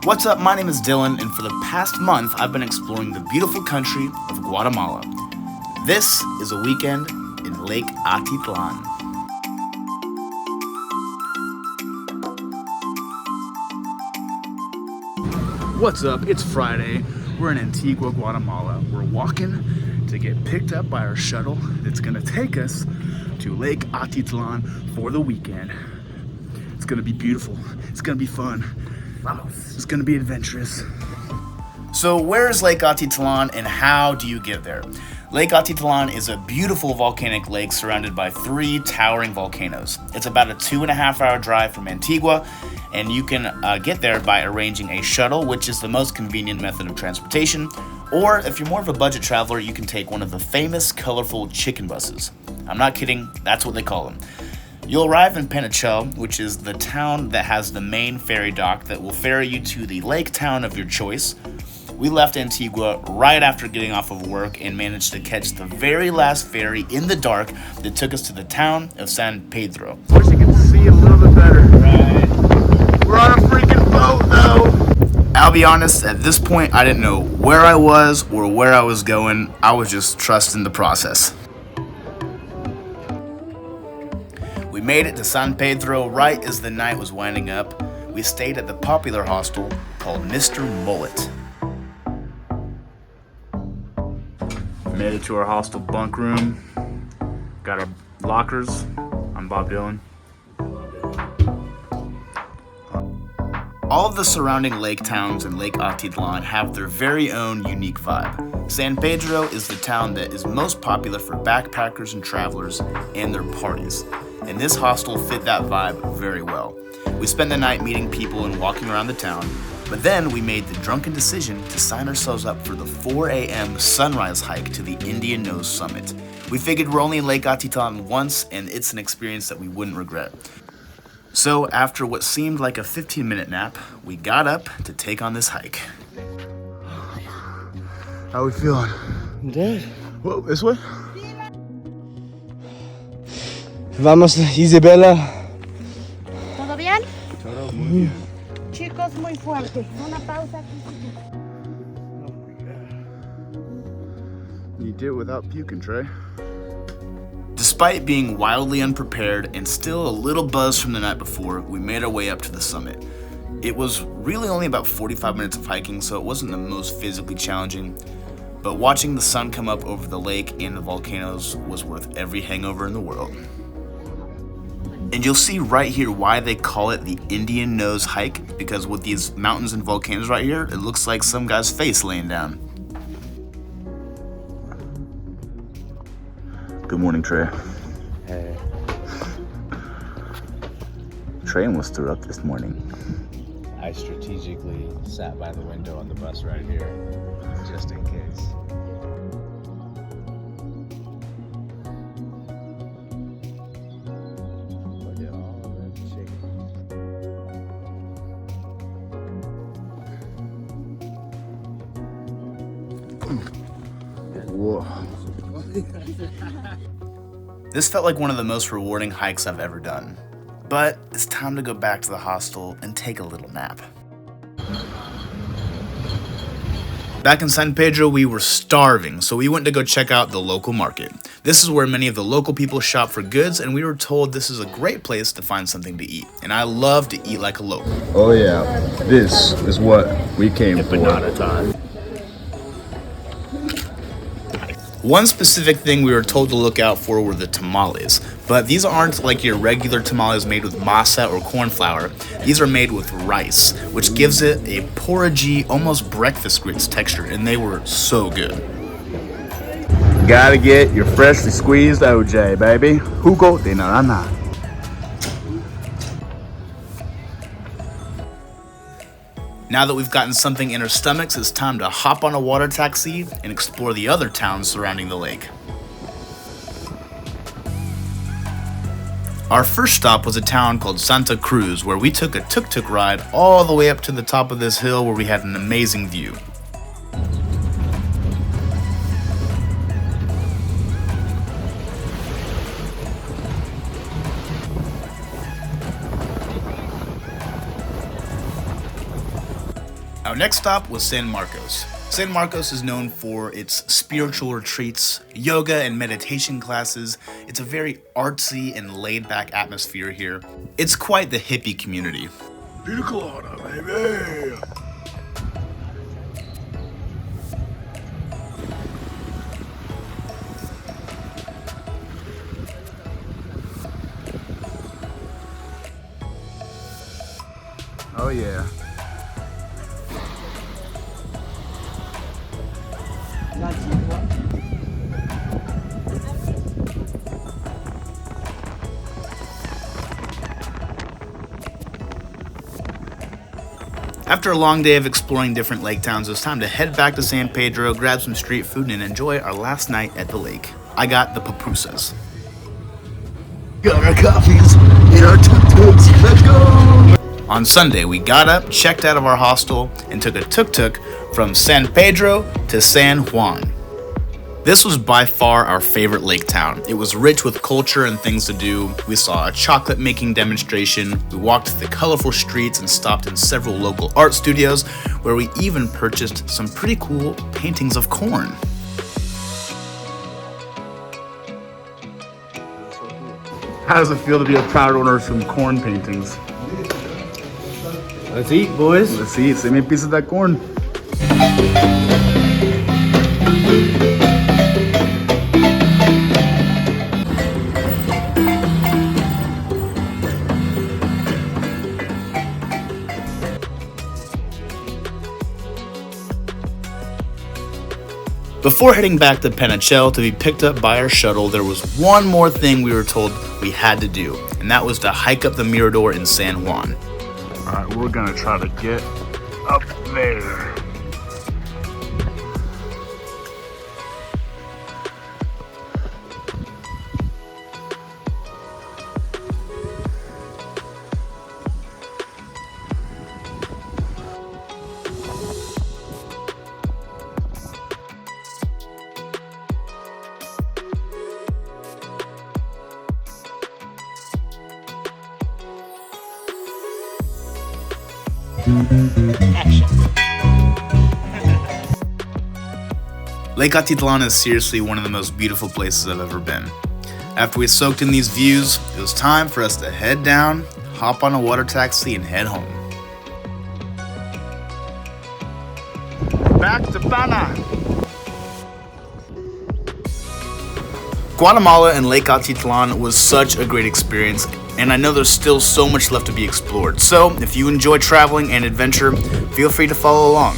What's up, my name is Dylan, and for the past month, I've been exploring the beautiful country of Guatemala. This is a weekend in Lake Atitlan. What's up? It's Friday. We're in Antigua, Guatemala. We're walking to get picked up by our shuttle that's gonna take us to Lake Atitlan for the weekend. It's gonna be beautiful. It's gonna be fun. It's gonna be adventurous. So where is Lake Atitlan and how do you get there? Lake Atitlan is a beautiful volcanic lake surrounded by 3 towering volcanoes. It's about a 2.5-hour drive from Antigua, and you can get there by arranging a shuttle, which is the most convenient method of transportation, or if you're more of a budget traveler, you can take one of the famous colorful chicken buses. I'm not kidding, that's what they call them. You'll arrive in Panajachel, which is the town that has the main ferry dock that will ferry you to the lake town of your choice. We left Antigua right after getting off of work and managed to catch the very last ferry in the dark that took us to the town of San Pedro. Of course, you can see a little bit better. Right. We're on a freaking boat, though. I'll be honest, at this point, I didn't know where I was or where I was going. I was just trusting the process. We made it to San Pedro right as the night was winding up. We stayed at the popular hostel called Mr. Mullet. Made it to our hostel bunk room. Got our lockers. I'm Bob Dylan. All of the surrounding lake towns in Lake Atitlan have their very own unique vibe. San Pedro is the town that is most popular for backpackers and travelers and their parties. And this hostel fit that vibe very well. We spent the night meeting people and walking around the town, but then we made the drunken decision to sign ourselves up for the 4 a.m. sunrise hike to the Indian Nose Summit. We figured we're only in Lake Atitlan once, and it's an experience that we wouldn't regret. So after what seemed like a 15-minute nap, we got up to take on this hike. How are we feeling? I'm dead. Whoa, this way? Vamos, Isabela. ¿Todo bien? Todo muy bien. Chicos, muy fuerte. Una pausa aquí. You do it without puking, Trey. Despite being wildly unprepared and still a little buzzed from the night before, we made our way up to the summit. It was really only about 45 minutes of hiking, so it wasn't the most physically challenging, but watching the sun come up over the lake and the volcanoes was worth every hangover in the world. And you'll see right here why they call it the Indian Nose Hike, because with these mountains and volcanoes right here, it looks like some guy's face laying down. Good morning, Trey. Hey. Trey almost threw up this morning. I strategically sat by the window on the bus right here, just in case. Look at all that chicken. Whoa. This felt like one of the most rewarding hikes I've ever done. But it's time to go back to the hostel and take a little nap. Back in San Pedro, we were starving, so we went to go check out the local market. This is where many of the local people shop for goods, and we were told this is a great place to find something to eat. And I love to eat like a local. Oh yeah, this is what we came for. Banana time. One specific thing we were told to look out for were the tamales, but these aren't like your regular tamales made with masa or corn flour. These are made with rice, which gives it a porridgey, almost breakfast grits texture, and they were so good. Gotta get your freshly squeezed OJ, baby. Jugo de naranja. Now that we've gotten something in our stomachs, it's time to hop on a water taxi and explore the other towns surrounding the lake. Our first stop was a town called Santa Cruz, where we took a tuk-tuk ride all the way up to the top of this hill where we had an amazing view. Our next stop was San Marcos. San Marcos is known for its spiritual retreats, yoga and meditation classes. It's a very artsy and laid-back atmosphere here. It's quite the hippie community. Pina colada, baby. Oh yeah. After a long day of exploring different lake towns, it was time to head back to San Pedro, grab some street food, and enjoy our last night at the lake. I got the pupusas. Got our coffees in our tuk-tuks. Let's go! On Sunday, we got up, checked out of our hostel, and took a tuk-tuk from San Pedro to San Juan. This was by far our favorite lake town. It was rich with culture and things to do. We saw a chocolate making demonstration. We walked the colorful streets and stopped in several local art studios where we even purchased some pretty cool paintings of corn. How does it feel to be a proud owner of some corn paintings? Let's eat, boys. Let's eat. Send me a piece of that corn. Before heading back to Panajachel to be picked up by our shuttle, there was one more thing we were told we had to do, and that was to hike up the Mirador in San Juan. Alright, we're gonna try to get up there. Lake Atitlan is seriously one of the most beautiful places I've ever been. After we soaked in these views, it was time for us to head down, hop on a water taxi, and head home. Back to Pana. Guatemala and Lake Atitlan was such a great experience, and I know there's still so much left to be explored. So, if you enjoy traveling and adventure, feel free to follow along.